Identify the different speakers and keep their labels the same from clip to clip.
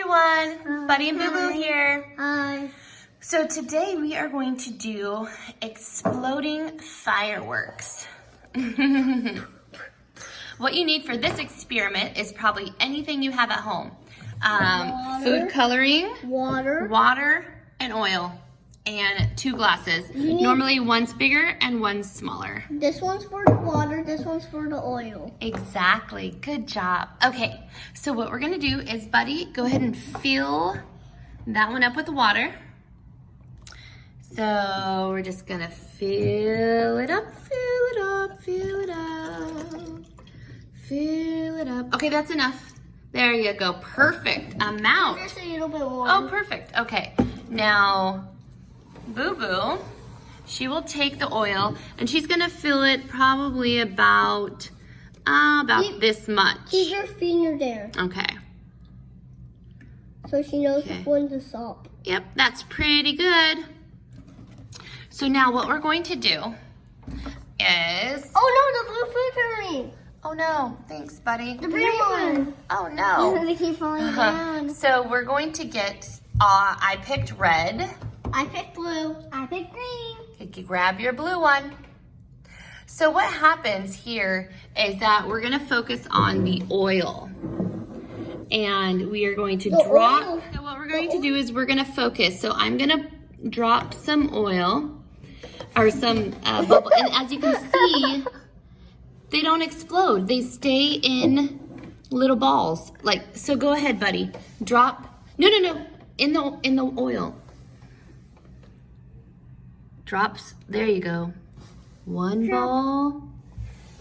Speaker 1: everyone, Buddy and Boo Boo here.
Speaker 2: Hi.
Speaker 1: So today we are going to do exploding fireworks. What you need for this experiment is probably anything you have at home. Food coloring, water, and oil, and 2 glasses. Normally one's bigger and one's smaller.
Speaker 2: This one's for the water, this one's for the oil.
Speaker 1: Exactly, good job. Okay, so what we're gonna do is, Buddy, go ahead and fill that one up with the water. So we're just gonna fill it up, fill it up, fill it up, fill it up. Okay, that's enough. There you go, perfect amount.
Speaker 2: Just a little bit more.
Speaker 1: Oh, perfect, okay. Now, Boo Boo, she will take the oil and she's gonna fill it probably about this much.
Speaker 2: Keep your finger there.
Speaker 1: Okay.
Speaker 2: So she knows when to stop.
Speaker 1: Yep, that's pretty good. So now what we're going to do is...
Speaker 2: Oh no, the blue food coloring.
Speaker 1: Oh no, thanks buddy.
Speaker 2: The green one.
Speaker 1: Oh no.
Speaker 2: They keep falling down.
Speaker 1: So we're going to get, I picked red.
Speaker 2: I picked blue. I picked green.
Speaker 1: You can grab your blue one. So what happens here is that we're gonna focus on the oil. And we are going to drop, so what we're going to do is we're gonna focus. So I'm gonna drop some oil, or some bubble, and as you can see, they don't explode. They stay in little balls. Like, so go ahead, buddy. Drop, no, in the oil. Drops, there you go. One ball.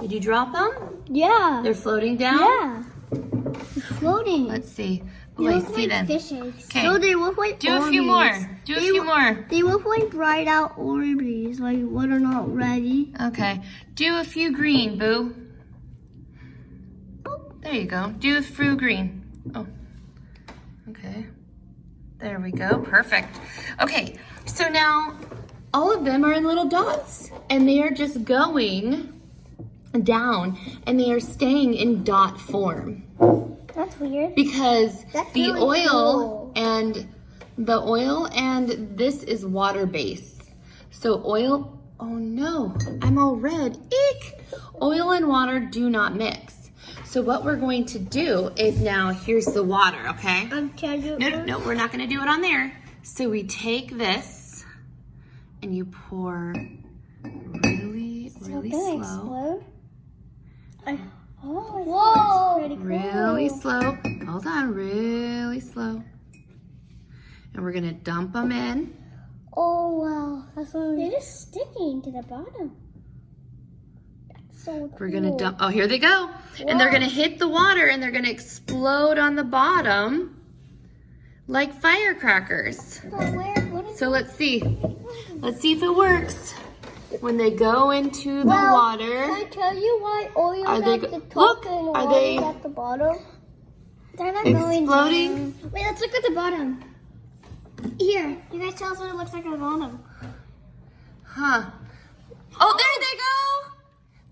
Speaker 1: Did you drop them?
Speaker 2: Yeah.
Speaker 1: They're floating down?
Speaker 2: Yeah. They're floating.
Speaker 1: Let's see. Oh, I see them.
Speaker 2: Fishes.
Speaker 1: Okay.
Speaker 2: No, they look like
Speaker 1: Do a few more. Do a few more.
Speaker 2: They look like dried out Orbeez, like what are not ready.
Speaker 1: Okay. Do a few green, Boo. There you go. Do a few green. Oh. Okay. There we go. Perfect. Okay. So now all of them are in little dots and they are just going down and they are staying in dot form.
Speaker 2: That's weird.
Speaker 1: Because
Speaker 2: That's
Speaker 1: the
Speaker 2: really
Speaker 1: oil
Speaker 2: cool.
Speaker 1: and this is water based. So oil, oh no, I'm all red. Eek! Oil and water do not mix. So what we're going to do is now, here's the water, okay? No, we're not gonna do it on there. So we take this and you pour really slow.
Speaker 2: Oh, whoa! Pretty cool.
Speaker 1: Really slow. Hold on, really slow. And we're gonna dump them in.
Speaker 2: Oh wow, that's so they're just sticking to the bottom. That's so cool.
Speaker 1: We're gonna dump. Oh, here they go. Whoa. And they're gonna hit the water and they're gonna explode on the bottom like firecrackers. So let's see. Let's see if it works. When they go into the water,
Speaker 2: can I tell you why oil at the top and water at the bottom? They're not
Speaker 1: exploding?
Speaker 2: Wait, let's look at the bottom. Here, you guys tell us what it looks like at the bottom.
Speaker 1: Huh. Oh, there they go!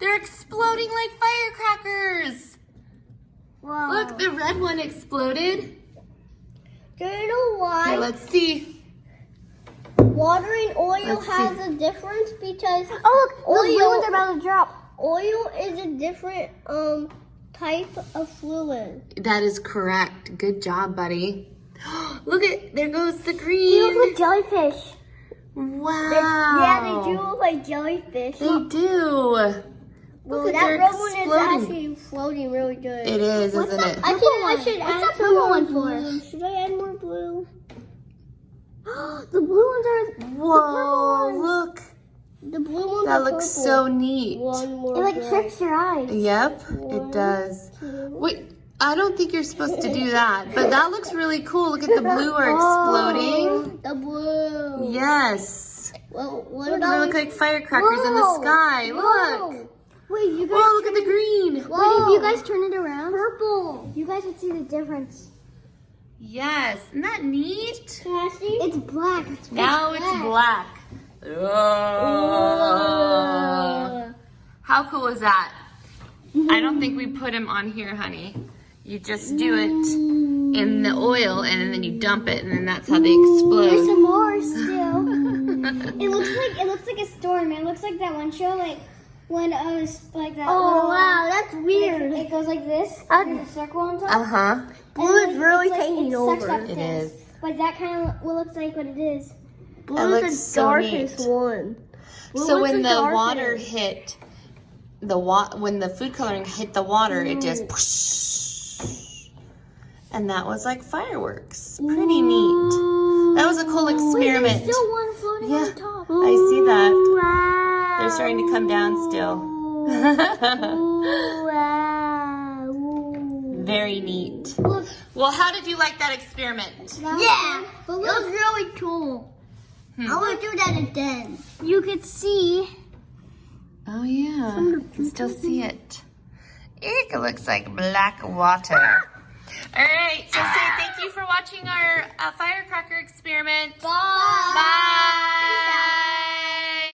Speaker 1: They're exploding like firecrackers.
Speaker 2: Wow.
Speaker 1: Look, the red one exploded.
Speaker 2: Do you know why?
Speaker 1: Here, let's see.
Speaker 2: Water and oil has a difference because look, those blue ones are about to drop. Oil is a different type of fluid.
Speaker 1: That is correct. Good job, buddy. Look at, there goes the green.
Speaker 2: They look like jellyfish.
Speaker 1: Wow.
Speaker 2: Yeah, they do look like jellyfish.
Speaker 1: They do.
Speaker 2: Well, that red one is actually floating really good.
Speaker 1: It is, isn't it?
Speaker 2: I should add a purple one for. Should I add more blue? The blue ones are.
Speaker 1: Whoa! Look.
Speaker 2: The blue ones
Speaker 1: that
Speaker 2: are
Speaker 1: looks
Speaker 2: purple.
Speaker 1: so neat.
Speaker 2: One more. It like tricks your eyes.
Speaker 1: Yep, it does. Wait, I don't think you're supposed to do that, but that looks really cool. Look at the blue are exploding.
Speaker 2: The blue.
Speaker 1: Yes.
Speaker 2: Well, what
Speaker 1: they
Speaker 2: about?
Speaker 1: look like firecrackers in the sky. Look.
Speaker 2: Wait, you guys.
Speaker 1: Whoa! Look at the green.
Speaker 2: Wait, if you guys turn it around, purple. You guys would see the difference.
Speaker 1: Yes, isn't that neat?
Speaker 2: Can I see? It's black.
Speaker 1: Now it's black. How cool is that? I don't think we put him on here, honey. You just do it in the oil, and then you dump it, and then that's how they explode.
Speaker 2: There's some more still. It looks like a storm. It looks like that one show, like when I was like that. Oh wow, that's weird. It goes like this. There's a circle on top.
Speaker 1: Uh-huh.
Speaker 2: Blue is really taking over.
Speaker 1: It is.
Speaker 2: But that kind of looks like what it is. Blue
Speaker 1: It
Speaker 2: is
Speaker 1: looks
Speaker 2: the
Speaker 1: so
Speaker 2: darkest
Speaker 1: neat.
Speaker 2: one.
Speaker 1: So when the water hit when the food coloring hit the water, it just whoosh, and that was like fireworks. Pretty neat. That was a cool experiment.
Speaker 2: Wait, there's still one floating on top.
Speaker 1: I see that.
Speaker 2: Wow.
Speaker 1: They're starting to come down still.
Speaker 2: Wow.
Speaker 1: Very neat.
Speaker 2: Look.
Speaker 1: Well, how did you like that experiment?
Speaker 2: Yeah, but it was really cool. I want to do that again. You could see.
Speaker 1: Oh yeah, you can still see it. Eek, it looks like black water. All right, so say thank you for watching our firecracker experiment.
Speaker 2: Bye.